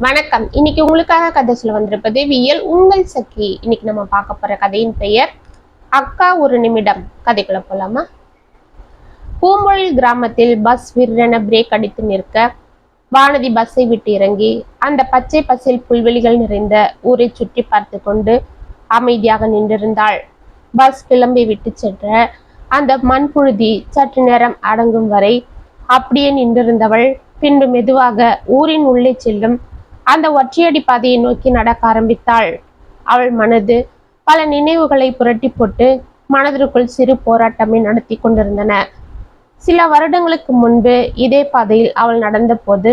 வணக்கம். இன்னைக்கு உங்களுக்காக கதை சொல்ல வந்திருப்பது வியல் உங்கள் சக்கி. இன்னைக்கு நம்ம பார்க்க போற கதையின் பெயர் அக்கா ஒரு நிமிடம். கதைக்குள்ள போலாமா? பூம்பொழில் கிராமத்தில் பஸ் விற்றென பிரேக் அடித்து நிற்க வானதி பஸ்ஸை விட்டு இறங்கி அந்த பச்சை பசேல் புல்வெளிகள் நிறைந்த ஊரை சுற்றி பார்த்து கொண்டு அமைதியாக நின்றிருந்தாள். பஸ் கிளம்பி விட்டு சென்ற அந்த மண்புழுதி சற்று நேரம் அடங்கும் வரை அப்படியே நின்றிருந்தவள் பின்பு மெதுவாக ஊரின் உள்ளே செல்லும் அந்த ஒற்றையடி பாதையை நோக்கி நடக்க ஆரம்பித்தாள். அவள் மனது பல நினைவுகளை புரட்டி போட்டு மனதிற்குள் சிறு போராட்டமே நடத்தி கொண்டிருந்தன. சில வருடங்களுக்கு முன்பு இதே பாதையில் அவள் நடந்த போது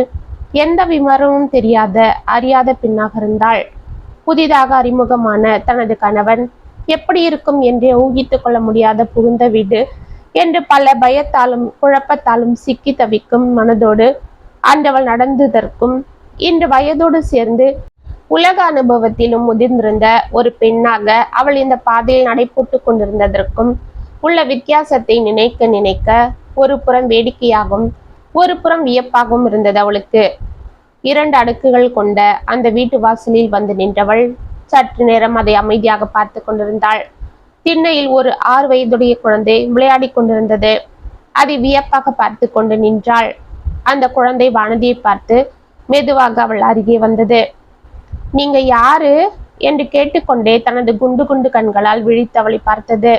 எந்த விவரமும் தெரியாத அறியாத பெண்ணாக இருந்தாள். புதிதாக அறிமுகமான தனது கணவன் எப்படி இருக்கும் என்று ஊகித்து கொள்ள முடியாத புகுந்த வீடு என்று பல பயத்தாலும் குழப்பத்தாலும் சிக்கி தவிக்கும் மனதோடு ஆண்டவள் நடந்ததற்கும் இன்று வயதோடு சேர்ந்து உலக அனுபவத்திலும் முதிர்ந்திருந்த ஒரு பெண்ணாக அவள் இந்த பாதையில் நடைபோட்டு கொண்டிருந்ததற்கும் உள்ள வித்தியாசத்தை நினைக்க நினைக்க ஒரு புறம் வேடிக்கையாகவும் ஒரு புறம் வியப்பாகவும் இருந்தது அவளுக்கு. 2 அடுக்குகள் கொண்ட அந்த வீட்டு வாசலில் வந்து நின்றவள் சற்று நேரம் அதை அமைதியாக பார்த்து கொண்டிருந்தாள். திண்ணையில் ஒரு 6 வயதுடைய குழந்தை விளையாடி கொண்டிருந்தது. அதை வியப்பாக பார்த்து கொண்டு நின்றாள். அந்த குழந்தை வானதியை பார்த்து மெதுவாக அவள் அருகே வந்தது. நீங்க யாரு என்று கேட்டுக்கொண்டே தனது குண்டு குண்டு கண்களால் விழித்து அவளை பார்த்தது.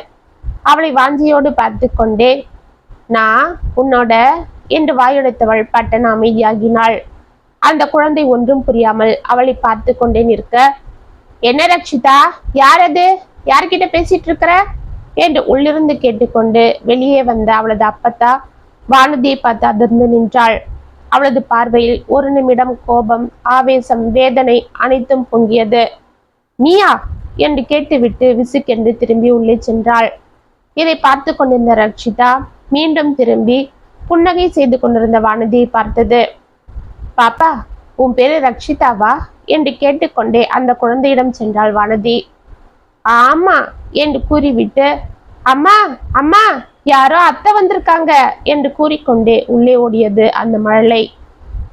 அவளை வாஞ்சியோடு பார்த்து கொண்டே நான் உன்னோட என்று வாயுடைத்தவள் பட்டன் அமைதியாகினாள். அந்த குழந்தை ஒன்றும் புரியாமல் அவளை பார்த்து கொண்டே நிற்க, என்ன ரக்ஷிதா, யார் அது, யார்கிட்ட பேசிட்டு இருக்கிற என்று உள்ளிருந்து கேட்டுக்கொண்டு வெளியே வந்த அவளது அப்பத்தா வானதியை பார்த்து அதிர்ந்து நின்றாள். அவளது பார்வையில் ஒரு நிமிடம் கோபம், ஆவேசம், வேதனை அனைத்தும் பொங்கியது. நீயா என்று கேட்டுவிட்டு விசுக்கென்று திரும்பி உள்ளே சென்றாள். இதை பார்த்து கொண்டிருந்த ரக்ஷிதா மீண்டும் திரும்பி புன்னகை செய்து கொண்டிருந்த வானதியை பார்த்தது. பாப்பா, உன் பேரு ரக்ஷிதாவா என்று கேட்டுக்கொண்டே அந்த குழந்தையிடம் சென்றாள் வானதி. ஆமா என்று கூறிவிட்டு, அம்மா அம்மா, யாரோ அத்தை வந்திருக்காங்க என்று கூறிக்கொண்டே உள்ளே ஓடியது அந்த மழலை.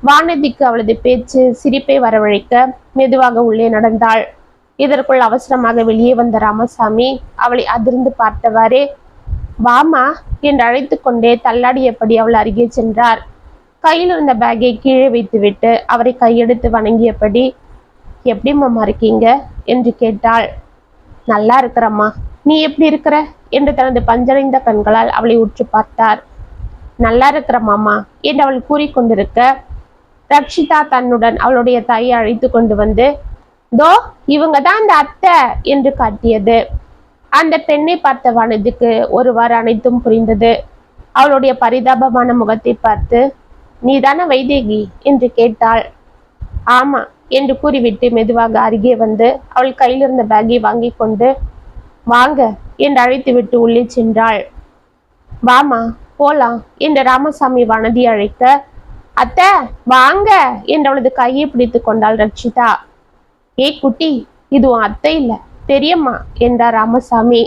வானதிக்கு அவளது பேச்சு சிரிப்பை வரவழைக்க மெதுவாக உள்ளே நடந்தாள். இதற்குள் அவசரமாக வெளியே வந்த ராமசாமி அவளை அதிர்ந்து பார்த்தவாறே வாமா என்று அழைத்து கொண்டே தள்ளாடியபடி அவள் அருகே சென்றார். கையில் இருந்த பேக்கை கீழே வைத்துவிட்டு அவரை கையெடுத்து வணங்கியபடி, எப்படி மாமா இருக்கீங்க என்று கேட்டாள். நல்லா இருக்கிறம்மா, நீ எப்படி இருக்கிற என்று தனது பஞ்சடைந்த கண்களால் அவளை உற்று பார்த்தார். நல்லா இருக்கிற மாமா என்று அவள் கூறிக்கொண்டிருக்க ரக்ஷிதா தன்னுடன் அவளுடைய தாயை அழைத்து கொண்டு வந்து, தோ இவங்க தான் அந்த அத்தை என்று காட்டியது. அந்த பெண்ணை பார்த்த வானதிக்கு ஒருவாறு அனைத்தும் புரிந்தது. அவளுடைய பரிதாபமான முகத்தை பார்த்து, நீதான வைதேகி என்று கேட்டாள். ஆமா என்று கூறிவிட்டு மெதுவாக அருகே வந்து அவள் கையில் இருந்த பேக்கை வாங்கி கொண்டு வாங்க என்று அழைத்துவிட்டு உள்ளே சென்றாள். வாமா போலாம் என்று ராமசாமி வானதி அழைக்க, அத்தை வாங்க என்று அவளது கையை பிடித்து கொண்டாள் ரக்ஷிதா. ஏய் குட்டி, இது உன் அத்தை இல்ல பெரியம்மா என்றார் ராமசாமி.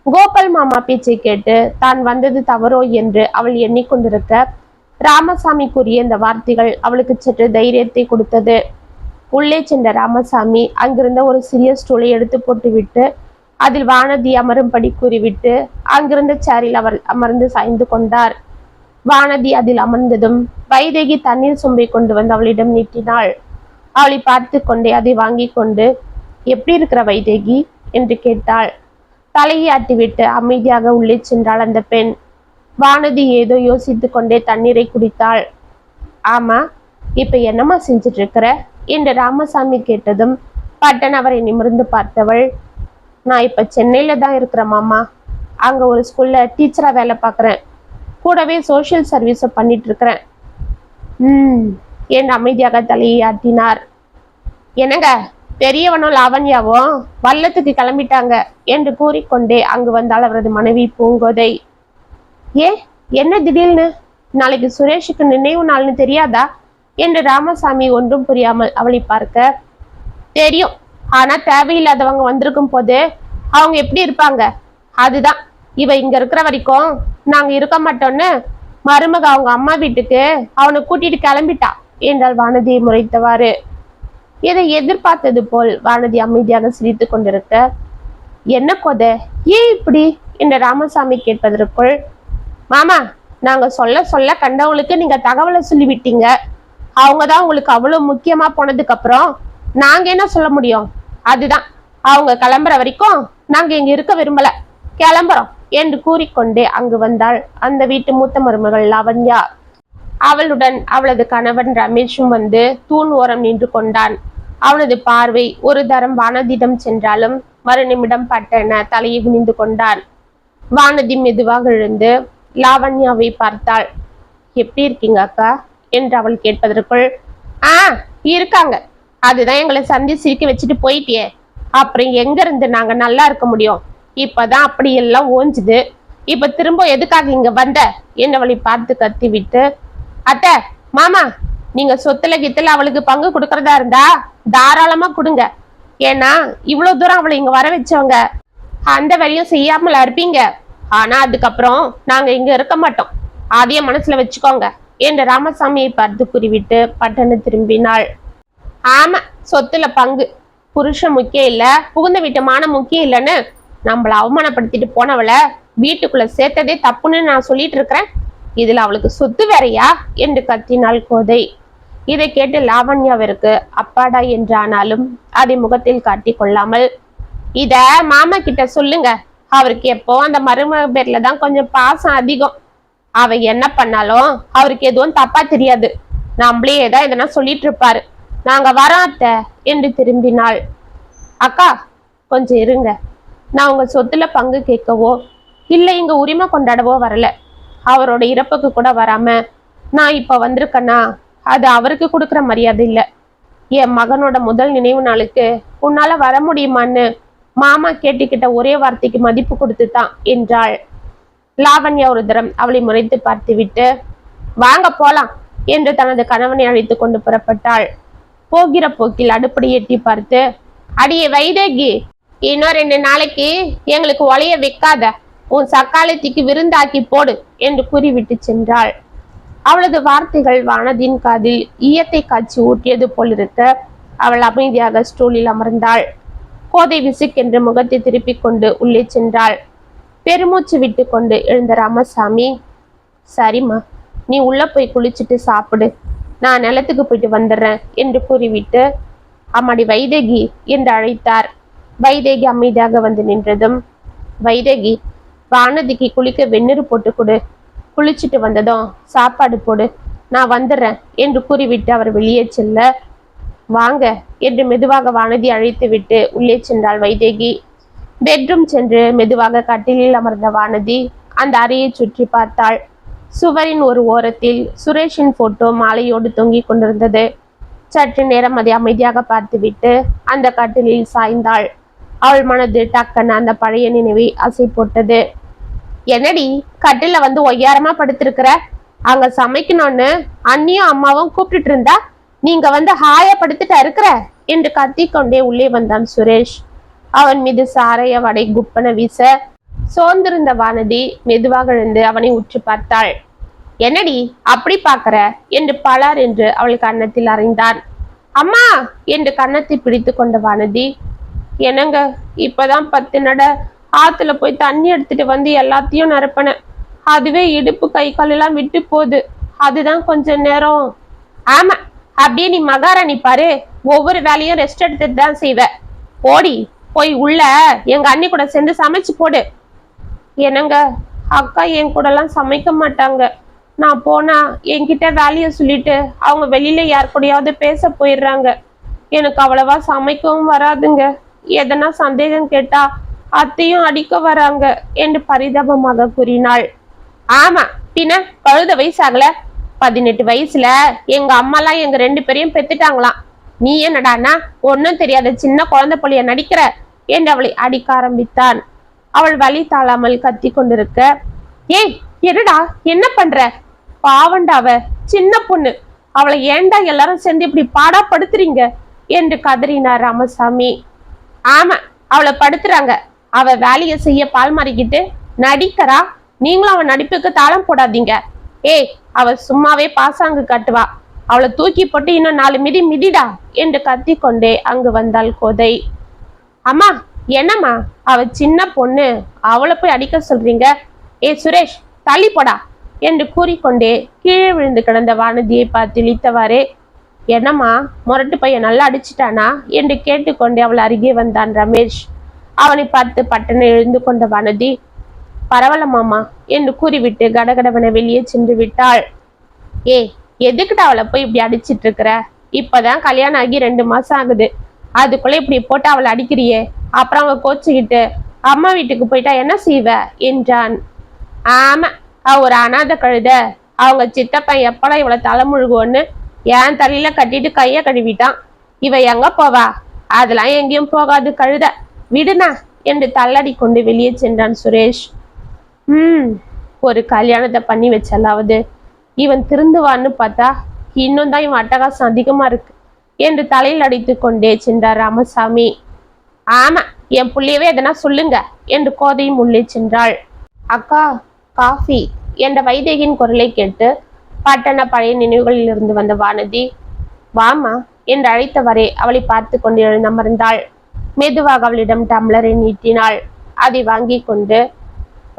கோபால் மாமா பேச்சை கேட்டு தான் வந்தது தவறோ என்று அவள் எண்ணிக்கொண்டிருக்க ராமசாமி கூறிய இந்த வார்த்தைகள் அவளுக்கு சற்று தைரியத்தை கொடுத்தது. உள்ளே சென்ற ராமசாமி அங்கிருந்த ஒரு சிறிய ஸ்டூலை எடுத்து போட்டுவிட்டு அதில் வானதி அமரும்படி கூறிவிட்டு அங்கிருந்த சேரில் அவர் அமர்ந்து சாய்ந்து கொண்டார். வானதி அதில் அமர்ந்ததும் வைதேகி தண்ணீர் சொம்பை கொண்டு வந்து அவளிடம் நீட்டினாள். அவளை பார்த்து கொண்டே அதை வாங்கி கொண்டு, எப்படி இருக்கிற வைதேகி என்று கேட்டாள். தலையை ஆட்டிவிட்டு அமைதியாக உள்ளே சென்றாள் அந்த பெண். வானதி ஏதோ யோசித்து கொண்டே தண்ணீரை குடித்தாள். ஆமா, இப்ப என்னம்மா செஞ்சிட்டு இருக்கிற என்று ராமசாமி கேட்டதும் பட்டன் அவரை நிமிர்ந்து பார்த்தவள், நான் இப்ப சென்னையில தான் இருக்கிறேன் மாமா. அங்க ஒரு ஸ்கூல்ல டீச்சரா வேலை பார்க்குறேன். கூடவே சோசியல் சர்வீஸும் பண்ணிட்டு இருக்கிறேன் என்று அமைதியாக தலையை ஆட்டினார். என்னங்க, பெரியவனும் லாவண்யாவும் வல்லத்துக்கு கிளம்பிட்டாங்க என்று கூறிக்கொண்டே அங்கு வந்தாள் அவரது மனைவி பூங்கோதை. என்ன திடீர்னு, நாளைக்கு சுரேஷுக்கு நினைவு நாள்னு தெரியாதா என்று ராமசாமி ஒன்றும் புரியாமல் அவளை பார்க்க, தெரியும், ஆனா தேவையில்லாதவங்க வந்திருக்கும் போது அவங்க எப்படி இருப்பாங்க, அதுதான் இவ இங்க இருக்கிற வரைக்கும் நாங்க இருக்க மாட்டோம்னு மருமக அவங்க அம்மா வீட்டுக்கு அவனை கூட்டிட்டு கிளம்பிட்டா என்றாள் வானதியை முறைத்தவாறு. இதை எதிர்பார்த்தது போல் வானதி அமைதியாக சிரித்து கொண்டிருக்க, என்ன கொத, ஏன் இப்படி என்று ராமசாமி கேட்பதற்குள், மாமா, நாங்க சொல்ல சொல்ல கண்டவங்களுக்கு நீங்க தகவலை சொல்லிவிட்டீங்க. அவங்கதான் உங்களுக்கு அவ்வளவு முக்கியமா போனதுக்கு அப்புறம் நாங்க என்ன சொல்ல முடியும்? அதுதான், அவங்க கிளம்புற வரைக்கும் நாங்க இங்க இருக்க விரும்பல, கிளம்புறோம் என்று கூறிக்கொண்டே அங்கு வந்தாள் அந்த வீட்டு மூத்த மருமகள் லாவண்யா. அவளுடன் அவளது கணவன் ரமேஷும் வந்து தூண் ஓரம் நின்று கொண்டான். அவனது பார்வை ஒரு தரம் வானதியிடம் சென்றாலும் மறுநிமிடம் பட்டென தலையை குனிந்து கொண்டான். வானதி மெதுவாக எழுந்து லாவண்யாவை பார்த்தாள். எப்படி இருக்கீங்க அக்கா என்று அவள் கேட்பதற்குள், இருக்காங்க, அதுதான் எங்களை சந்தி சிரிக்க வச்சுட்டு போயிட்டியே, அப்புறம் எங்க இருந்து நாங்க நல்லா இருக்க முடியும்? இப்பதான் அப்படி எல்லாம் ஓஞ்சுது, இப்ப திரும்ப எதுக்காக இங்க வந்த என்று அவளை பார்த்து கத்தி விட்டு, அத்தை, மாமா, நீங்க சொத்துல கித்துல அவளுக்கு பங்கு கொடுக்கறதா இருந்தா தாராளமா கொடுங்க. ஏன்னா இவ்வளவு தூரம் அவளை இங்க வர வச்சவங்க அந்த வரையும் செய்யாமல இருப்பீங்க. ஆனா அதுக்கப்புறம் நாங்க இங்க இருக்க மாட்டோம், அதைய மனசுல வச்சுக்கோங்க என்று ராமசாமியை பார்த்து கூறிவிட்டு பட்டன்னு திரும்பினாள். ஆமா, சொத்துல பங்கு புருஷன் முக்கியம் இல்ல, புகுந்த வீட்டு மானம் முக்கியம் இல்லைன்னு நம்மள அவமானப்படுத்திட்டு போனவளை வீட்டுக்குள்ள சேர்த்ததே தப்புன்னு நான் சொல்லிட்டு இருக்கிறேன். இதுல அவளுக்கு சொத்து வேறையா என்று கத்தினாள் கோதை. இதை கேட்டு லாவண்யாவிற்கு அப்பாடா என்றானாலும் அதை முகத்தில் காட்டி கொள்ளாமல், இத மாமா கிட்ட சொல்லுங்க, அவருக்கு எப்போ அந்த மருமக பேர்ல தான் கொஞ்சம் பாசம் அதிகம். அவ என்ன பண்ணாலும் அவருக்கு எதுவும் தப்பா தெரியாது, நம்மளே ஏதாவது எதனா சொல்லிட்டு இருப்பாரு. நாங்க வரோம் அத்தை என்று திரும்பினாள். அக்கா, கொஞ்சம் இருங்க, நான் உங்க சொத்துல பங்கு கேட்கவோ இல்லை இங்க உரிமை கொண்டாடவோ வரல. அவரோட இறப்புக்கு கூட வராம நான் இப்ப வந்திருக்கேன்னா அது அவருக்கு கொடுக்குற மரியாதை இல்லை. என் மகனோட முதல் நினைவு நாளுக்கு உன்னால வர முடியுமான்னு மாமா கேட்டுக்கிட்ட ஒரே வார்த்தைக்கு மதிப்பு கொடுத்துதான் என்றாள். லாவண்யா ஒரு தரம் அவளை முறைத்து பார்த்து விட்டு, வாங்க போலாம் என்று தனது கணவனை அழைத்து கொண்டு புறப்பட்டாள். போகிற போக்கில் அடுப்படி எட்டி பார்த்து, அடியே வைதேகி, இன்னும் 2 நாளைக்கு எங்களுக்கு ஒலைய வைக்காத, உன் சக்காலத்திக்கு விருந்தாக்கி போடு என்று கூறிவிட்டு சென்றாள். அவளது வார்த்தைகள் வானதியின் காதில் ஈயத்தை காய்ச்சி ஊற்றியது போல் இருக்க அவள் அமைதியாக ஸ்டூலில் அமர்ந்தாள். கோதை விசுக்கென்று முகத்தை திருப்பிக் கொண்டு உள்ளே சென்றாள். பெருமூச்சு விட்டு கொண்டு எழுந்த ராமசாமி, சரிம்மா, நீ உள்ள போய் குளிச்சுட்டு சாப்பிடு, நான் நிலத்துக்கு போயிட்டு வந்துடுறேன் என்று கூறிவிட்டு, அம்மாடி வைதேகி என்று அழைத்தார். வைதேகி அமைதியாக வந்து நின்றதும், வைதேகி, வானதிக்கு குளிக்க வெந்நீர் போட்டு கொடு, குளிச்சுட்டு வந்ததும் சாப்பாடு போடு, நான் வந்துடுறேன் என்று கூறிவிட்டு அவர் வெளியே செல்ல, வாங்க என்று மெதுவாக வானதி அழைத்து விட்டு உள்ளே சென்றாள் வைதேகி. பெட்ரூம் சென்று மெதுவாக கட்டிலில் அமர்ந்த வானதி அந்த அறையை சுற்றி பார்த்தாள். சுவரின் ஒரு ஓரத்தில் சுரேஷின் போட்டோ மாலையோடு தொங்கிக் கொண்டிருந்தது. சற்று நேரம் அதை அமைதியாக பார்த்துவிட்டு அந்த கட்டிலில் சாய்ந்தாள். அவள் மனது டக்குன்னு அந்த பழைய நினைவை அசை போட்டது. என்னடி கட்டில வந்து ஒய்யாரமா படுத்திருக்கிற, அங்க சமைக்கணும்னு அண்ணியும் அம்மாவும் கூப்பிட்டுட்டு இருந்தா நீங்க வந்து ஹாயா படுத்துட்டா இருக்கிற என்று கத்திக்கொண்டே உள்ளே வந்தான் சுரேஷ். அவன் மீது சாரைய வடை குப்பன வீச சோர்ந்திருந்த வானதி மெதுவாக எழுந்து அவனை உற்று பார்த்தாள். என்னடி அப்படி பாக்குற என்று பலார் என்று அவள் கன்னத்தில் அறைந்தான். அம்மா என்று கன்னத்தை பிடித்து கொண்ட வானதி, என்னங்க, இப்பதான் 10 நட ஆத்துல போய் தண்ணி எடுத்துட்டு வந்து எல்லாத்தையும் நிரப்பினேன், அதுவே இடுப்பு கை காலெல்லாம் விட்டு போகுது, அதுதான் கொஞ்ச நேரம். ஆமா, அப்படியே நீ மகாராணி பாரு, ஒவ்வொரு வேலையும் ரெஸ்ட் எடுத்துட்டு தான் செய்வ. போடி போய் உள்ள எங்க அண்ணி கூட சேர்ந்து சமைச்சு போடு. என்னங்க, அக்கா என் கூட எல்லாம் சமைக்க மாட்டாங்க, நான் போனா என்கிட்ட வேலையை சொல்லிட்டு அவங்க வெளியில யார் கூடயாவது பேச போயிடுறாங்க, எனக்கு அவ்வளவா சமைக்கவும் வராதுங்க, எதனா சந்தேகம் கேட்டா அத்தையும் அடிக்க வராங்க என்று பரிதாபமாக கூறினாள். ஆமா, பின்ன கழுத வயசாகல, 18 வயசுல எங்க அம்மாலாம் எங்க 2 பேரையும் பெத்துட்டாங்களாம், நீ என்னடானா ஒன்னும் தெரியாத சின்ன குழந்தை போலிய நடிக்கிற என்று அவளை அடிக்க ஆரம்பித்தான். அவள் வலி தாழாமல் கத்தி கொண்டிருக்க, ஏய் என்னடா என்ன பண்ற, பாவண்டாவ சின்ன பொண்ணு, அவளை ஏண்டா எல்லாரும் சேர்ந்து இப்படி பாடா படுத்துறீங்க என்று கதறினார் ராமசாமி. ஆமா, அவளை படுத்துறாங்க, அவ வேலையை செய்ய பால் மாறிக்கிட்டு நடிக்கிறா, நீங்களும் அவன் நடிப்புக்கு தாளம் போடாதீங்க. ஏய், அவ சும்மாவே பாசாங்கு காட்டுவா, அவளை தூக்கி போட்டு இன்னும் 4 மிதி மிதிடா என்று கத்திக்கொண்டே அங்கு வந்தாள் கோதை. அம்மா, என்னம்மா, அவ சின்ன பொண்ணு, அவளை போய் அடிக்க சொல்றீங்க? ஏ சுரேஷ், தள்ளி போடா என்று கூறிக்கொண்டே கீழே விழுந்து கிடந்த வானதியை பார்த்து இழித்தவாறே, என்னம்மா, முரட்டு பையன் நல்லா அடிச்சிட்டானா என்று கேட்டுக்கொண்டே அவள் அருகே வந்தான் ரமேஷ். அவனை பார்த்து பட்டனை எழுந்து கொண்ட வானதி, பரவாயில்ல மாமா என்று கூறிவிட்டு கடகடவனை வெளியே சென்று விட்டாள். ஏ, எதுக்கிட்ட அவளை போய் இப்படி அடிச்சிட்டு இருக்கிற? இப்பதான் கல்யாணம் ஆகி 2 மாசம் ஆகுது, அதுக்குள்ள இப்படி போட்டு அவளை அடிக்கிறியே, அப்புறம் அவ கோச்சுக்கிட்டு அம்மா வீட்டுக்கு போயிட்டா என்ன செய்வ என்றான். ஆமா, அவ ஒரு அனாதை கழுத. அவங்க சித்தப்பன் எப்படா இவளை தலைமுழுகுவோன்னு என் தலையில கட்டிட்டு கைய கழுவிட்டான். இவ எங்க போவா? அதெல்லாம் எங்கேயும் போகாது கழுத, விடுனா என்று தள்ளடி கொண்டு வெளியே சென்றான் சுரேஷ். ஒரு கல்யாணத்தை பண்ணி வச்சாலாவது இவன் திருந்துவான்னு பார்த்தா இன்னும் தான் இவன் அட்டகாசம் அதிகமா இருக்கு என்று தலையில் அடித்து கொண்டே சென்றார் ராமசாமி. ஆமா, என் புள்ளையவே எதனா சொல்லுங்க என்று கோதையும் உள்ளே சென்றாள். அக்கா, காஃபி என்ற வைதேகியின் குரலை கேட்டு பட்டண பழைய நினைவுகளில் இருந்து வந்த வானதி, வாமா என்று அழைத்தவரே அவளை பார்த்து கொண்டு எழுந்தமர்ந்தாள். மெதுவாக அவளிடம் டம்ளரை நீட்டினாள். அதை வாங்கி கொண்டு,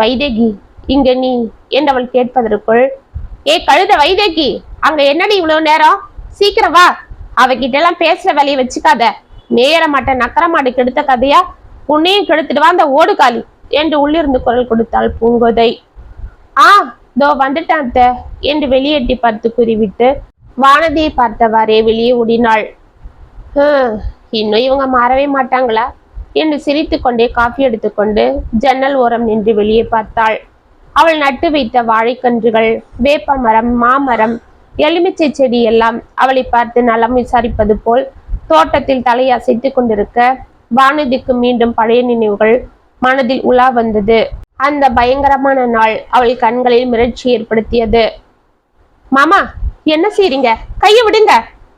வைதேகி, இங்க நீ என்று அவள் கேட்பதற்குள், ஏ கழுத வைதேகி, அங்க என்னடி இவ்வளவு நேரம்? சீக்கிரம் வா, அவகிட்ட எல்லாம் பேசுற வேலையை வச்சுக்காத. நேர மாட்ட நக்கர மாடு கெடுத்த கதையா? உன்னையும் கெடுத்துட்டு வா அந்த ஓடுகாலி என்று உள்ளிருந்து குரல் கொடுத்தாள் பூங்கோதை. தோ வந்துட்டான் அத்தை என்று வெளியேட்டி பார்த்து கூறிவிட்டு வானதியை பார்த்தவாறே வெளியே ஓடினாள். இன்னும் இவங்க மாறவே மாட்டாங்களா என்று சிரித்து கொண்டே காஃபி எடுத்துக்கொண்டு ஜன்னல் ஓரம் நின்று வெளியே பார்த்தாள். அவள் நட்டு வைத்த வாழைக்கன்றுகள், வேப்ப மரம், மாமரம், எலுமிச்சை செடி எல்லாம் அவளை பார்த்து நலம் விசாரிப்பது போல் தோட்டத்தில் தலையை அசைத்து கொண்டிருக்க வானதிக்கு மீண்டும் பழைய நினைவுகள் மனதில் உலா வந்தது. அந்த பயங்கரமான நாள் அவள் கண்களில் மிரட்சி ஏற்படுத்தியது. மாமா, என்ன செய்றீங்க? கையை விடுங்க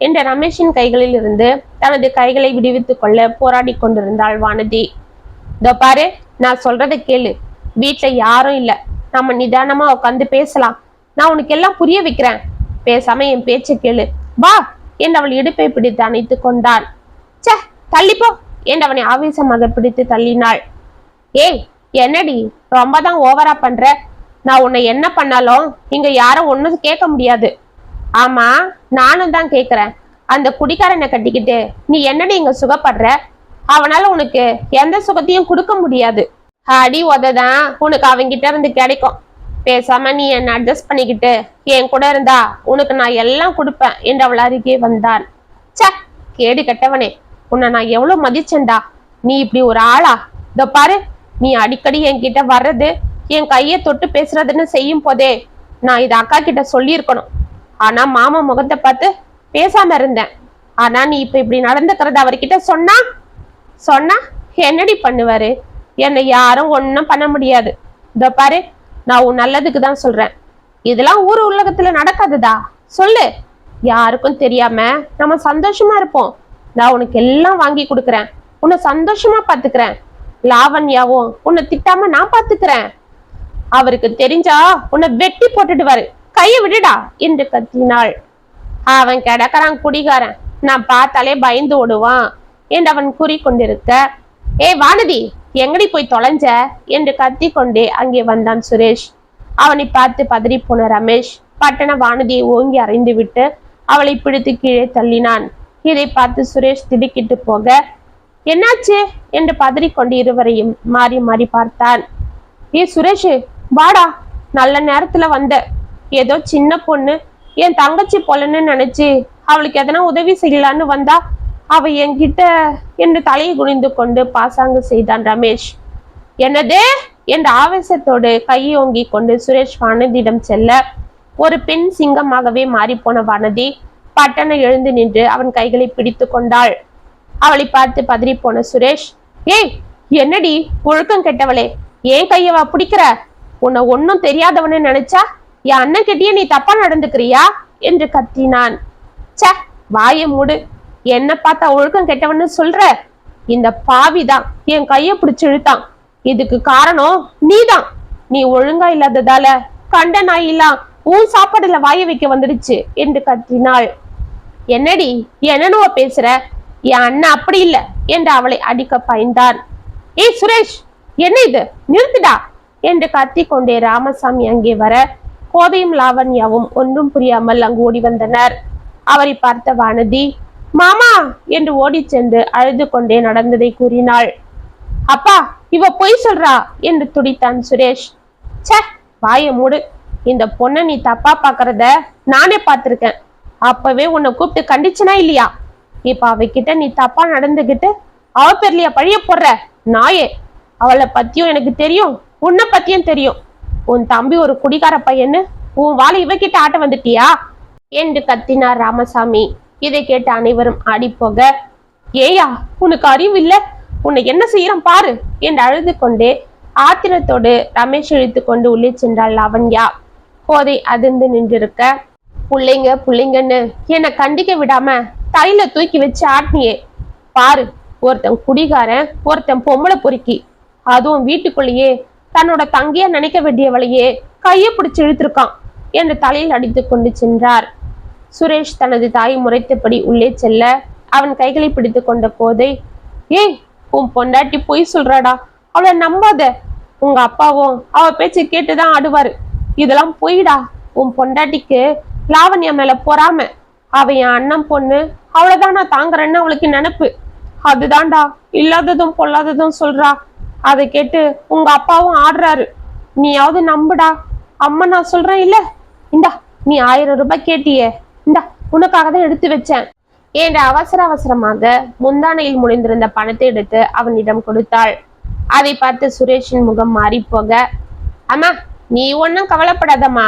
என்ற ரமேஷின் கைகளில் இருந்து தனது கைகளை விடுவித்துக் கொள்ள போராடி கொண்டிருந்தாள் வானதி. இதோ பாரு, நான் சொல்றதை கேளு. வீட்டுல யாரும் இல்ல, நம்ம நிதானமா உட்காந்து பேசலாம். நான் உனக்கு எல்லாம் புரிய வைக்கிறேன். பேசாம என் பேச்சை கேளு, வா என்று அவள் இடுப்பை பிடித்து அணைத்து கொண்டான். சே, தள்ளிப்போ என்று அவனை ஆவேசமாக பிடித்து தள்ளினாள். ஏய், என்னடி ரொம்ப தான் ஓவரா பண்ற? நான் உன்னை என்ன பண்ணாலும் இங்க யாரும் ஒன்னும் கேட்க முடியாது. ஆமா, நானும் தான் கேக்குறேன். அந்த குடிக்காரனை கட்டிக்கிட்டு நீ என்னடி இங்க சுகப்படுற? அவனால உனக்கு எந்த சுகத்தையும் கொடுக்க முடியாது. அடி உததான் உனக்கு அவங்கிட்ட இருந்து கிடைக்கும். பேசாம நீ என்ன அட்ஜஸ்ட் பண்ணிக்கிட்டு என் கூட இருந்தா உனக்கு நான் எல்லாம் கொடுப்பேன் என்று அவள் அருகே வந்தான். ச, கேடு கெட்டவனே, உன்னை நான் எவ்வளவு மதிச்சேன்டா. நீ இப்படி ஒரு ஆளா? இதோ பாரு, நீ அடிக்கடி என்கிட்ட வர்றது, என் கையை தொட்டு பேசுறதுன்னு செய்யும் போதே நான் இதை அக்கா கிட்ட சொல்லியிருக்கணும். ஆனா மாமா முகத்தை பார்த்து பேசாம இருந்தேன். ஆனா நீ இப்ப இப்படி நடந்துக்கிறத அவர்கிட்ட சொன்னா என்னடி பண்ணுவாரு? என்னை யாரும் ஒன்னும் பண்ண முடியாது. இதோ பாரு, நான் உன் நல்லதுக்கு தான் சொல்றேன். இதெல்லாம் ஊர் உலகத்துல நடக்காதுதா. சொல்லு, யாருக்கும் தெரியாம நம்ம சந்தோஷமா இருப்போம். நான் உனக்கு எல்லாம் வாங்கி கொடுக்குறேன், உன்னை சந்தோஷமா பாத்துக்கிறேன். லாவண்யாவும் உன்னை திட்டாம நான் பாத்துக்கிறேன். அவருக்கு தெரிஞ்சா உன்னை வெட்டி போட்டுடுவாரு. கையை விடுடா என்று கத்தினாள். அவன் கிடக்கிறான் குடிகாரன், நான் பார்த்தாலே பயந்து ஓடுவான் என்று அவன் கூறிக்கொண்டிருக்க, ஏ வானதி, எங்கடி போய் தொலைஞ்ச என்று கத்தி கொண்டே அங்கே வந்தான் சுரேஷ். அவனை பார்த்து பதறி போன ரமேஷ் பட்டண வானதியை ஓங்கி அறைந்து விட்டு அவளை பிடித்து கீழே தள்ளினான். இதை பார்த்து சுரேஷ் திடுக்கிட்டு போக, என்னாச்சு என்று பதறிக்கொண்டு இருவரையும் மாறி மாறி பார்த்தான். ஏ சுரேஷ், வாடா, நல்ல நேரத்துல வந்த. ஏதோ சின்ன பொண்ணு, என் தங்கச்சி போலன்னு நினைச்சு அவளுக்கு எதனா உதவி செய்யலான்னு வந்தா அவ என்கிட்ட என்று தலையை குனிந்து கொண்டு பாசாங்கு செய்தான் ரமேஷ். என்னது என்ற ஆவேசத்தோடு கையை ஓங்கி கொண்டு சுரேஷ் வானதியிடம் செல்ல, ஒரு பெண் சிங்கமாகவே மாறிப்போன வானதி பட்டன எழுந்து நின்று அவன் கைகளை பிடித்து கொண்டாள். அவளை பார்த்து பதறி போன சுரேஷ், ஏய் என்னடி ஒழுக்கம் கெட்டவளே, ஏன் கையவா பிடிக்கிற? உன்னை ஒன்னும் தெரியாதவனு நினைச்சா என் அண்ணன் கிட்டயே நீ தப்பா நடந்துக்கிறியா என்று கத்தினான். ச, வாய மூடு. என்ன பார்த்தா ஒழுக்கம் கெட்டவன்னு சொல்ற? இந்த பாவிதான் என் கைய பிடிச்சு இழுத்தான். இதுக்கு காரணம் நீதான். நீ ஒழுங்கா இல்லாததால கண்ட நாயெல்லாம் உன் சாப்பாடுல வாய வைக்க வந்துடுச்சு என்று கத்தினாள். என்னடி என்னன்னு பேசுற? என் அண்ணன் அப்படி இல்லை என்று அவளை அடிக்க பாய்ந்தான். ஏய் சுரேஷ், என்ன இது, நிறுத்துடா என்று கத்திக்கொண்டே ராமசாமி அங்கே வர கோதையும் லாவண்யாவும் ஒன்றும் புரியாமல் அங்கு ஓடி வந்தனர். அவரை பார்த்த வானதி மாமா என்று ஓடி சென்று அழுது கொண்டே நடந்ததை கூறினாள். அப்பா, இவ பொய் சொல்றா என்று துடித்தான் சுரேஷ். சே, வாய மூடு. இந்த பொண்ணை நீ தப்பா பாக்குறத நானே பார்த்திருக்கேன். அப்பவே உன்னை கூப்பிட்டு கண்டிச்சனா இல்லையா? இப்ப அவகிட்ட நீ தப்பா நடந்துகிட்டு அவ பேர்லயா பழிய போடுற நாயே? அவளை பத்தியும் எனக்கு தெரியும், உன்னை பத்தியும் தெரியும். உன் தம்பி ஒரு குடிகார பையன்னு உன் வாழை இவகிட்ட ஆட்ட வந்துட்டியா என்று கத்தினார் ராமசாமி. இதை கேட்ட அனைவரும் ஆடி போக, ஏயா உனக்கு அறிவு இல்ல, உன்னை என்ன செய்யறான் பாரு என்று அழுது கொண்டே ஆத்திரத்தோடு ரமேஷ் இழுத்து கொண்டு உள்ளே சென்றாள் லாவண்யா. கோதை அதிர்ந்து நின்றிருக்க, புள்ளைங்க புள்ளைங்கன்னு என்னை கண்டிக்க விடாம தையில தூக்கி வச்சு ஆட்டினியே பாரு. ஒருத்தன் குடிகாரன், ஒருத்தன் பொம்பளை பொறுக்கி, அதுவும் வீட்டுக்குள்ளேயே தன்னோட தங்கையா நினைக்க வேண்டியவளையே கையை பிடிச்சு இழுத்திருக்கான் என்று தலையில் அடித்து கொண்டு சென்றார். சுரேஷ் தனது தாய் முறைத்தபடி உள்ளே செல்ல அவன் கைகளை பிடித்து கொண்ட கோதை, ஏய் உன் பொண்டாட்டி பொய் சொல்றாடா, அவளை நம்பாத. உங்க அப்பாவும் அவ பேச்சு கேட்டுதான் ஆடுவாரு. இதெல்லாம் பொய்டா. உன் பொண்டாட்டிக்கு லாவண்யா மேல பொறாம. அவ என் அண்ணன் பொண்ணு, அவ்வளவுதான் நான் தாங்குறேன்னு அவளுக்கு நினைப்பு. அதுதான்டா இல்லாததும் பொல்லாததும் சொல்றா. அதை கேட்டு உங்க அப்பாவும் ஆடுறாரு. நீயாவது நம்புடா. அம்மா நான் சொல்றேன் இல்ல, இந்தா நீ 1000 ரூபாய் கேட்டியே, இந்தா உனக்காக தான் எடுத்து வச்சேன் என்று அவசரமாக முந்தானையில் முடிந்திருந்த பணத்தை எடுத்து அவனிடம் கொடுத்தாள். அதை பார்த்து சுரேஷின் முகம் மாறி போக, அம்மா நீ ஒன்னும் கவலைப்படாதம்மா,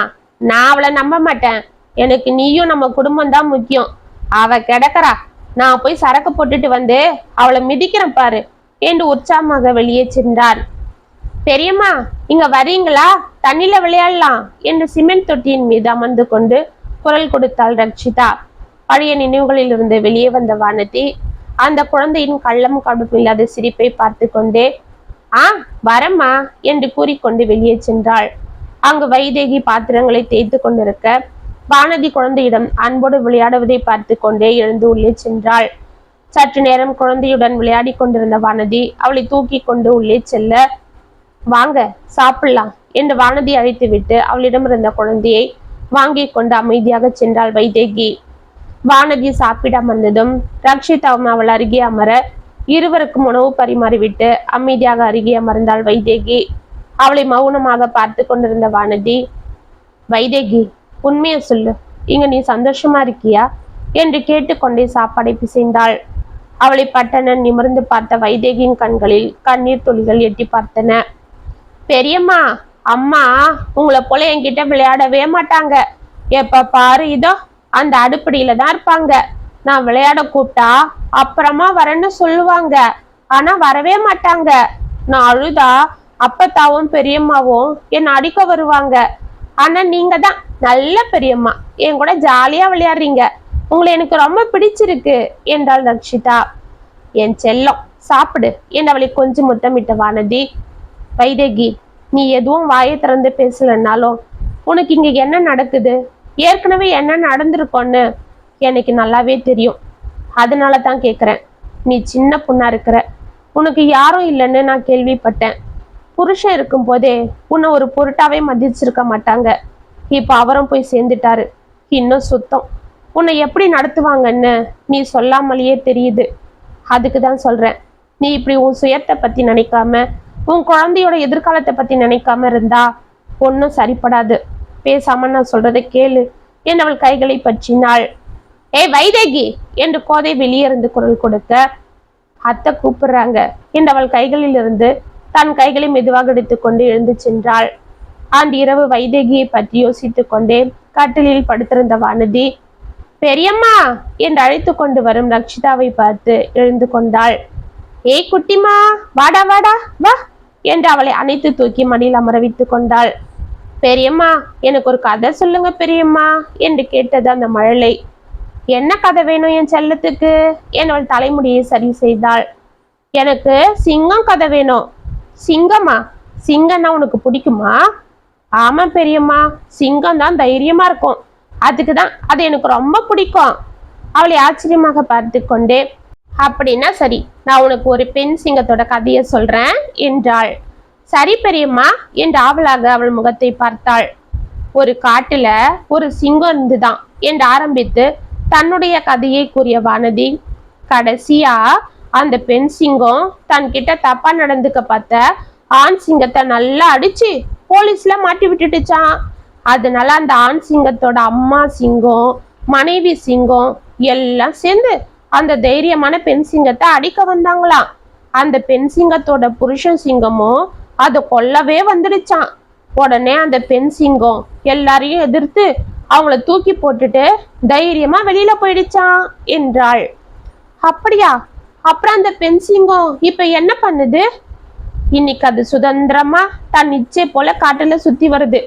நான் அவளை நம்ப மாட்டேன். எனக்கு நீயும் நம்ம குடும்பம் தான் முக்கியம். அவ கிடக்குறா, நான் போய் சரக்கு போட்டுட்டு வந்து அவளை மிதிக்கிறேன் பாரு என்று உற்சாகமாக வெளியே சென்றான். பெரியம்மா இங்க வரீங்களா, தண்ணில விளையாடலாம் என்று சிமெண்ட் தொட்டியின் மீது அமர்ந்து கொண்டு குரல் கொடுத்தாள் ரட்சிதா. பழைய நினைவுகளில் இருந்து வெளியே வந்த வானதி அந்த குழந்தையின் கள்ளம் கடுப்பில்லாத சிரிப்பை பார்த்து கொண்டே வரம்மா என்று கூறிக்கொண்டு வெளியே சென்றாள். அங்கு வைதேகி பாத்திரங்களை தேய்த்து கொண்டிருக்க வானதி குழந்தையிடம் அன்போடு விளையாடுவதை பார்த்து கொண்டே எழுந்து உள்ளே சென்றாள். சற்று நேரம் குழந்தையுடன் விளையாடி கொண்டிருந்த வானதி அவளை தூக்கி கொண்டு உள்ளே செல்ல, வாங்க சாப்பிடலாம் என்று வானதி அழைத்துவிட்டு அவளிடம் இருந்த குழந்தையை வாங்கி கொண்டு அமைதியாக சென்றாள் வைதேகி. வானதி சாப்பிட அமர்ந்ததும் ரக்ஷிதாவும் அவள் அருகே அமர இருவருக்கும் உணவு பரிமாறிவிட்டு அமைதியாக அருகே அமர்ந்தாள் வைதேகி. அவளை மௌனமாக பார்த்து கொண்டிருந்த வானதி, வைதேகி உண்மையை சொல்லு, இங்க நீ சந்தோஷமா இருக்கியா என்று கேட்டுக்கொண்டே சாப்பாடை பிசைந்தாள். அவளை பட்டணன் நிமிர்ந்து பார்த்த வைதேகியின் கண்களில் கண்ணீர் துளிகள் எட்டி பார்த்தன. பெரியம்மா, அம்மா உங்களை போல என்கிட்ட விளையாடவே மாட்டாங்க. எப்ப பாரு இதோ அந்த அடுப்படியில தான் இருப்பாங்க. நான் விளையாட கூப்பிட்டா அப்புறமா வரேன்னு சொல்லுவாங்க, ஆனா வரவே மாட்டாங்க. நான் அழுதா அப்பத்தாவும் பெரியம்மாவும் என்னை அடிக்க வருவாங்க. ஆனா நீங்க தான் நல்ல பெரியம்மா, என் கூட ஜாலியா விளையாடுறீங்க. உங்களை எனக்கு ரொம்ப பிடிச்சிருக்கு என்றாள் ரக்ஷிதா. என் செல்லம் சாப்பிடு என்று அவளை கொஞ்சம் முத்தமிட்ட வானதி, வைதேகி நீ எதுவும் வாயை திறந்து பேசலன்னாலும் உனக்கு இங்க என்ன நடக்குது, ஏற்கனவே என்ன நடந்திருக்கோன்னு எனக்கு நல்லாவே தெரியும். அதனால தான் கேட்குறேன். நீ சின்ன பொண்ணா இருக்கிற, உனக்கு யாரும் இல்லைன்னு நான் கேள்விப்பட்டேன். புருஷன் இருக்கும் போதே உன்னை ஒரு பொருட்டாவே மதிச்சிருக்க மாட்டாங்க. இப்போ அவரும் போய் சேர்ந்துட்டாரு, இன்னும் சுத்தம். உன்னை எப்படி நடத்துவாங்கன்னு நீ சொல்லாமலேயே தெரியுது. அதுக்கு தான் சொல்றேன், நீ இப்படி உன் சுயத்தை பத்தி நினைக்காம உன் குழந்தையோட எதிர்காலத்தை பத்தி நினைக்காம இருந்தா ஒன்னும் சரிப்படாது. பேசாம நான் சொல்றதை கேளு என்று அவள் கைகளை பற்றினாள். ஏய் வைதேகி என்று கோதை வெளியே இருந்து குரல் கொடுக்க, அத்தை கூப்பிடுறாங்க என்று அவள் கைகளில் இருந்து தன் கைகளை மெதுவாக எடுத்துக்கொண்டு எழுந்து சென்றாள். அன்று இரவு வைதேகியை பற்றி யோசித்துக் கொண்டே கட்டிலில் படுத்திருந்த வானதி, பெரியம்மா என்று அழைத்து கொண்டு வரும் ரக்ஷிதாவை பார்த்து எழுந்து கொண்டாள். ஏய் குட்டிமா, வாடா வாடா வா என்று அவளை அணைத்து தூக்கி மடியில் அமர வைத்துக் கொண்டாள். பெரியம்மா எனக்கு ஒரு கதை சொல்லுங்க பெரியம்மா என்று கேட்டது அந்த மழலை. என்ன கதை வேணும் என் செல்லத்துக்கு என் அவள் தலைமுடியை சரி செய்தாள். எனக்கு சிங்கம் கதை வேணும். சிங்கமா? சிங்கம்னா உனக்கு பிடிக்குமா? ஆமா பெரியம்மா, சிங்கம் தான் தைரியமா இருக்கும். அதுக்கு தான் அது எனக்கு ரொம்ப பிடிக்கும். அவளை ஆச்சரியமாக பார்த்து கொண்டே, அப்படின்னா சரி, நான் உனக்கு ஒரு பெண் சிங்கத்தோட கதையை சொல்றேன் என்றாள். சரி பெரியம்மா என்று ஆவலாக அவள் முகத்தை பார்த்தாள். ஒரு காட்டுல ஒரு சிங்கம் இருந்துதான் என்று ஆரம்பித்து தன்னுடைய கதையை கூறிய வானதி, கடைசியா அந்த பெண் சிங்கம் தன்கிட்ட தப்பா நடந்துக்க பார்த்த ஆண் சிங்கத்தை நல்லா அடிச்சு போலீஸ்ல மாட்டி விட்டுட்டுச்சான். அதனால அந்த ஆண் சிங்கத்தோட அம்மா சிங்கம், மனைவி சிங்கம் எல்லாம் சேர்ந்து அந்த தைரியமான பெண் சிங்கத்தை அடிக்க வந்தாங்களாம். அந்த பெண் சிங்கத்தோட புருஷன் சிங்கமும் அதை கொல்லவே வந்துடுச்சான். உடனே அந்த பெண் சிங்கம் எல்லாரையும் எதிர்த்து அவங்கள தூக்கி போட்டுட்டு தைரியமா வெளியில போயிடுச்சான் என்றாள். அப்படியா? அப்புறம் அந்த பெண் சிங்கம் இப்ப என்ன பண்ணுது? இன்னைக்கு அது சுதந்திரமா தன் இச்சை போல காட்டுல சுத்தி வருது.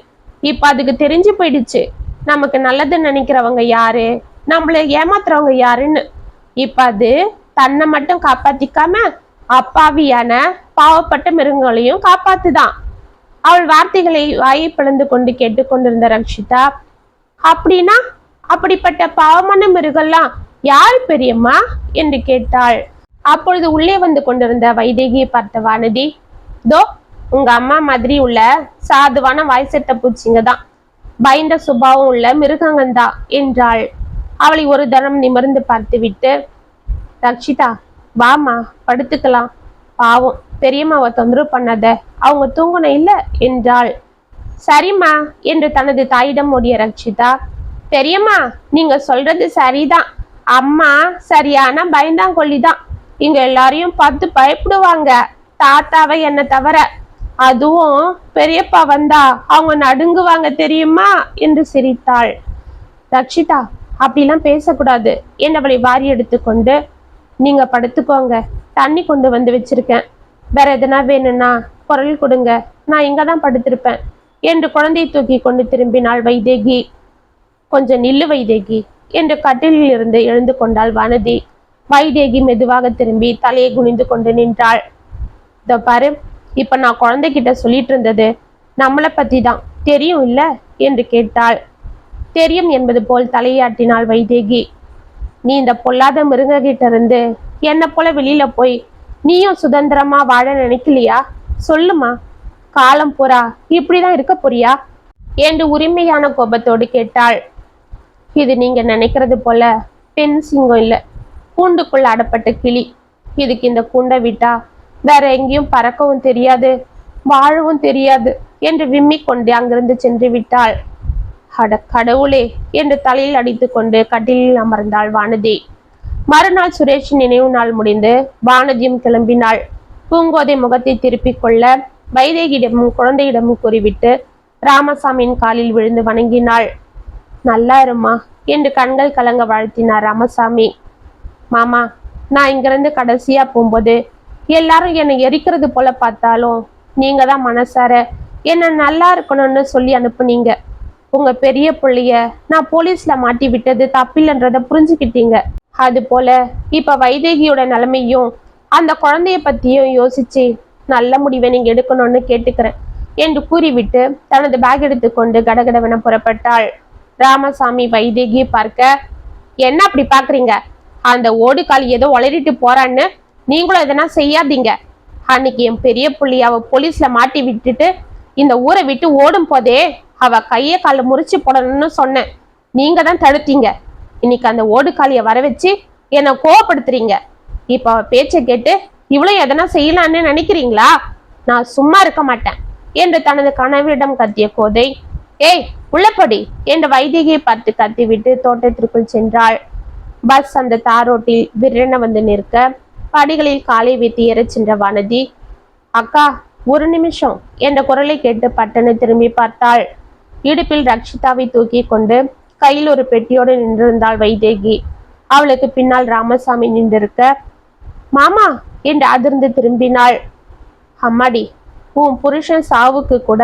இப்ப அதுக்கு தெரிஞ்சு போயிடுச்சு நமக்கு நல்லது நினைக்கிறவங்க யாரு, நம்மள ஏமாத்துறவங்க யாருன்னு. இப்ப அது தன்னை மட்டும் காப்பாத்திக்காம அப்பாவியான பாவப்பட்ட மிருகங்களையும் காப்பாத்துதான். அவள் வார்த்தைகளை வாயை பிளந்து கொண்டு கேட்டுக்கொண்டிருந்த ரக்ஷிதா, அப்படின்னா அப்படிப்பட்ட பாவமான மிருகம்லாம் யாரு பெரியம்மா என்று கேட்டாள். அப்பொழுது உள்ளே வந்து கொண்டிருந்த வைதேகியை பார்த்த வானதி, தோ உங்க அம்மா மாதிரி உள்ள சாதுவான வாய்சட்ட பூச்சிங்க தான், பயந்த சுபாவம் உள்ள மிருகங்கந்தா என்றாள். அவளை ஒரு தரம் நிமிர்ந்து பார்த்து விட்டு, ரக்ஷிதா வாமா படுத்துக்கலாம், பாவம் பெரியம்மாவை தொந்தரவு பண்ணாத, அவங்க தூங்கணும் இல்ல என்றாள். சரிம்மா என்று தனது தாயிடம் ஓடிய ரக்ஷிதா, பெரியம்மா நீங்க சொல்றது சரிதான், அம்மா சரியான பயந்தாங்கொல்லிதான், இங்க எல்லாரையும் பார்த்து பயப்படுவாங்க, தாத்தாவை என்ன தவிர. அதுவும் பெரியப்பா வந்தா அவங்க நடுங்குவாங்க தெரியுமா என்று சிரித்தாள். ரக்ஷிதா அப்படிலாம் பேசக்கூடாது என்னவளை வாரி எடுத்துக்கொண்டு, நீங்க படுத்துக்கோங்க, தண்ணி கொண்டு வந்து வச்சிருக்கேன், வேற எதனா வேணும்னா குரல் கொடுங்க, நான் இங்கதான் படுத்திருப்பேன் என்று குழந்தை தூக்கி கொண்டு திரும்பினாள் வைதேகி. கொஞ்சம் நில்லு வைதேகி என்று கட்டிலில் இருந்து எழுந்து கொண்டாள் வானதி. வைதேகி மெதுவாக திரும்பி தலையை குனிந்து கொண்டு நின்றாள். இதோ பாரு, இப்ப நான் குழந்தைகிட்ட சொல்லிட்டு இருந்தது நம்மளை பத்தி தான், தெரியும் இல்ல என்று கேட்டாள். தெரியும் என்பது போல் தலையாட்டினாள் வைதேகி. நீ இந்த பொல்லாத மிருக கிட்ட இருந்து என்ன போல வெளியில போய் நீயும் சுதந்திரமா வாழ நினைக்கலையா? சொல்லுமா, காலம் பூரா இப்படிதான் இருக்க போறியா என்று உரிமையான கோபத்தோடு கேட்டாள். இது நீங்க நினைக்கிறது போல பெண் சிங்கம் இல்ல, கூண்டுக்குள்ள அடப்பட்ட கிளி. இதுக்கு இந்த கூண்டை விட்டா வேற எங்கேயும் பறக்கவும் தெரியாது, வாழவும் தெரியாது என்று விம்மிக் கொண்டு அங்கிருந்து சென்று விட்டாள். அட கடவுளே என்று தலையில் அடித்து கொண்டு கட்டிலில் அமர்ந்தாள் வானதி. மறுநாள் சுரேஷ் நினைவு நாள் முடிந்து வானதியும் கிளம்பினாள். பூங்கோதை முகத்தை திருப்பிக் கொள்ள வைதேகியிடமும் குழந்தையிடமும் கூறிவிட்டு ராமசாமியின் காலில் விழுந்து வணங்கினாள். நல்லா இருமா என்று கண்கள் கலங்க வாழ்த்தினார் ராமசாமி. மாமா, நான் இங்கிருந்து கடைசியா போகும்போது எல்லாரும் என்னை எரிக்கிறது போல பார்த்தாலும் நீங்க தான் மனசார என்ன நல்லா இருக்கணும்னு சொல்லி அனுப்புனீங்க. உங்க பெரிய பிள்ளைய நான் போலீஸ்ல மாட்டி விட்டது தப்பில்லைன்றத புரிஞ்சுக்கிட்டீங்க. அது போல இப்ப வைதேகியோட நிலைமையும் அந்த குழந்தைய பத்தியும் யோசிச்சு நல்ல முடிவை நீங்க எடுக்கணும்னு கேட்டுக்கிறேன் என்று கூறிவிட்டு தனது பேக் எடுத்துக்கொண்டு கடகடவென புறப்பட்டாள். ராமசாமி வைதேகியை பார்க்க, என்ன அப்படி பாக்குறீங்க? அந்த ஓடுகால் ஏதோ உளறிட்டு போறான்னு நீங்களும் எதனா செய்யாதீங்க. அன்னைக்கு என் பெரிய புள்ளிய அவ போலீஸ்ல மாட்டி விட்டுட்டு இந்த ஊரை விட்டு ஓடும் போதே அவ கையை காலை முறிச்சு போடணும்னு சொன்னேன், நீங்க தான் தடுத்தீங்க. இன்னைக்கு அந்த ஓடுகாலிய வர வச்சு என்னை கோவப்படுத்துறீங்க. இப்ப அவ பேச்சை கேட்டு இவ்வளவு எதனா செய்யலான்னு நினைக்கிறீங்களா? நான் சும்மா இருக்க மாட்டேன் என்று தனது கணவரிடம் கத்திய கோதை, ஏய் உள்ளப்படி என்று வைதேகியை பார்த்து கத்திவிட்டு தோட்டத்திற்குள் சென்றாள். பஸ் அந்த தாரோட்டில் விரென வந்து நிற்க படிகளில் காலை வைத்து ஏறச் சென்ற வானதி, அக்கா ஒரு நிமிஷம் என்ற குரலை கேட்டு பட்டனை திரும்பி பார்த்தாள். இடுப்பில் ரக்ஷிதாவை தூக்கி கொண்டு கையில் ஒரு பெட்டியோடு நின்றிருந்தாள் வைதேகி. அவளுக்கு பின்னால் ராமசாமி நின்றிருக்க, மாமா என்று அதிர்ந்து திரும்பினாள். அம்மாடி, உன் புருஷன் சாவுக்கு கூட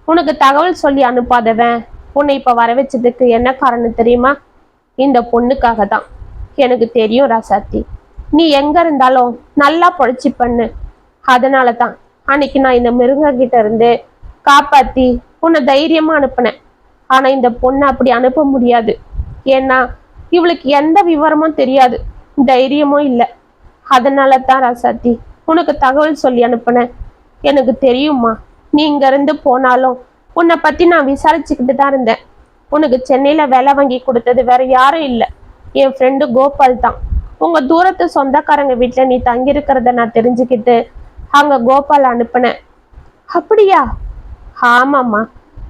உனக்கு தகவல் சொல்லி அனுப்பாதவன் உன்னை இப்ப வர வச்சதுக்கு என்ன காரணம் தெரியுமா? இந்த பொண்ணுக்காக தான். எனக்கு தெரியும் ராசாத்தி, நீ எங்க இருந்தாலும் நல்லா பொழைச்சி பண்ணு. அதனால தான் அன்னைக்கு நான் இந்த மிருக கிட்ட இருந்து காப்பாத்தி உன்னை தைரியமா அனுப்புனேன். ஆனா இந்த பொண்ணை அப்படி அனுப்ப முடியாது. ஏன்னா இவளுக்கு எந்த விவரமும் தெரியாது, தைரியமும் இல்லை. அதனால தான் ராசாத்தி உனக்கு தகவல் சொல்லி அனுப்புனேன். எனக்கு தெரியுமா, நீ இங்க இருந்து போனாலும் உன்னை பத்தி நான் விசாரிச்சுக்கிட்டு தான் இருந்தேன். உனக்கு சென்னையில வேலை வாங்கி கொடுத்தது வேற யாரும் இல்லை, என் ஃப்ரெண்டு கோபால் தான். உங்க தூரத்து சொந்தக்காரங்க வீட்டுல நீ தங்கியிருக்கிறத நான் தெரிஞ்சுக்கிட்டு அங்க கோபால் அனுப்புனேன். அப்படியா? ஆமாம்மா,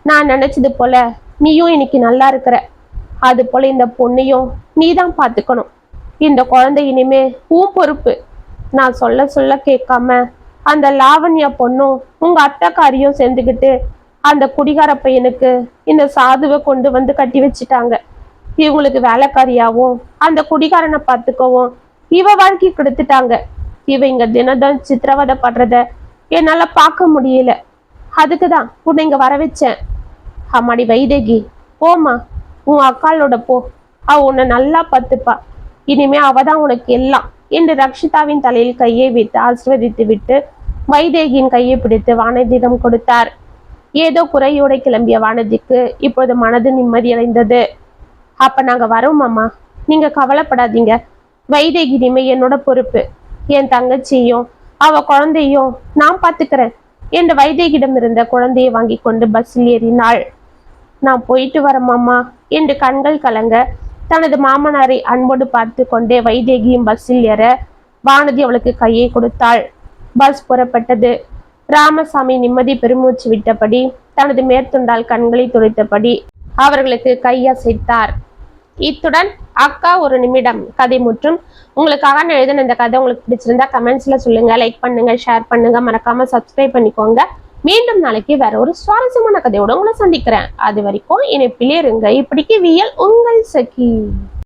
நான் நினைச்சது போல நீயும் இன்னைக்கு நல்லா இருக்கிற. அது போல இந்த பொண்ணையும் நீ தான் பார்த்துக்கணும். இந்த குழந்தை இனிமே உன் பொறுப்பு. நான் சொல்ல சொல்ல கேட்காம அந்த லாவண்யா பொண்ணும் உங்க அத்தைக்காரியும் சேர்ந்துக்கிட்டு அந்த குடிகார பையனுக்கு இந்த சாதுவை கொண்டு வந்து கட்டி வச்சுட்டாங்க. இவங்களுக்கு வேலைக்காரியாவும் அந்த குடிகாரனை பார்த்துக்கவும் இவ வாழ்க்கை கெடுத்துட்டாங்க. இவ இங்க தினதான் சித்திரவதை படுறத என்னால பார்க்க முடியல. அதுக்குதான் உன்னை இங்க வர வச்சேன். அம்மாடி வைதேகி, போமா, உன் அக்காளோட போ. அவ உன்னை நல்லா பார்த்துப்பா. இனிமே அவதான் உனக்கு எல்லாம் என்று ரக்ஷிதாவின் தலையில் கையை வைத்து ஆசிர்வதித்து விட்டு வைதேகியின் கையை பிடித்து வானதியிடம் கொடுத்தார். ஏதோ குறையோட கிளம்பிய வானதிக்கு இப்பொழுது மனது நிம்மதியடைந்தது. அப்ப நாங்க வரோம் அம்மா, நீங்க கவலைப்படாதீங்க. வைதேகி இனிமே என்னோட பொறுப்பு. என் தங்கச்சியும் அவ குழந்தையும் நான் பார்த்துக்கிறேன் என்று வைதேகியிடம் இருந்த குழந்தையை வாங்கி கொண்டு பஸ்ஸில் ஏறினாள். நான் போயிட்டு வரமாமா என்று கண்கள் கலங்க தனது மாமனாரை அன்போடு பார்த்து கொண்டே வைதேகியும் பஸ்ஸில் ஏற வானதி அவளுக்கு கையை கொடுத்தாள். பஸ் புறப்பட்டது. ராமசாமி நிம்மதி பெருமூச்சு விட்டபடி தனது மேற்துண்டால் கண்களை துடைத்தபடி அவர்களுக்கு கையசைத்தார். இத்துடன் அக்கா ஒரு நிமிடம் கதை முற்றும். உங்களுக்காக நான் எழுதின இந்த கதை உங்களுக்கு பிடிச்சிருந்தா கமெண்ட்ஸ்ல சொல்லுங்க, லைக் பண்ணுங்க, ஷேர் பண்ணுங்க, மறக்காம சப்ஸ்கிரைப் பண்ணிக்கோங்க. மீண்டும் நாளைக்கு வேற ஒரு சுவாரஸ்யமான கதையோட உங்களை சந்திக்கிறேன். அது வரைக்கும் இணைப்பிலே இருங்க. இப்படிக்கு வியல் உங்கள் சகி.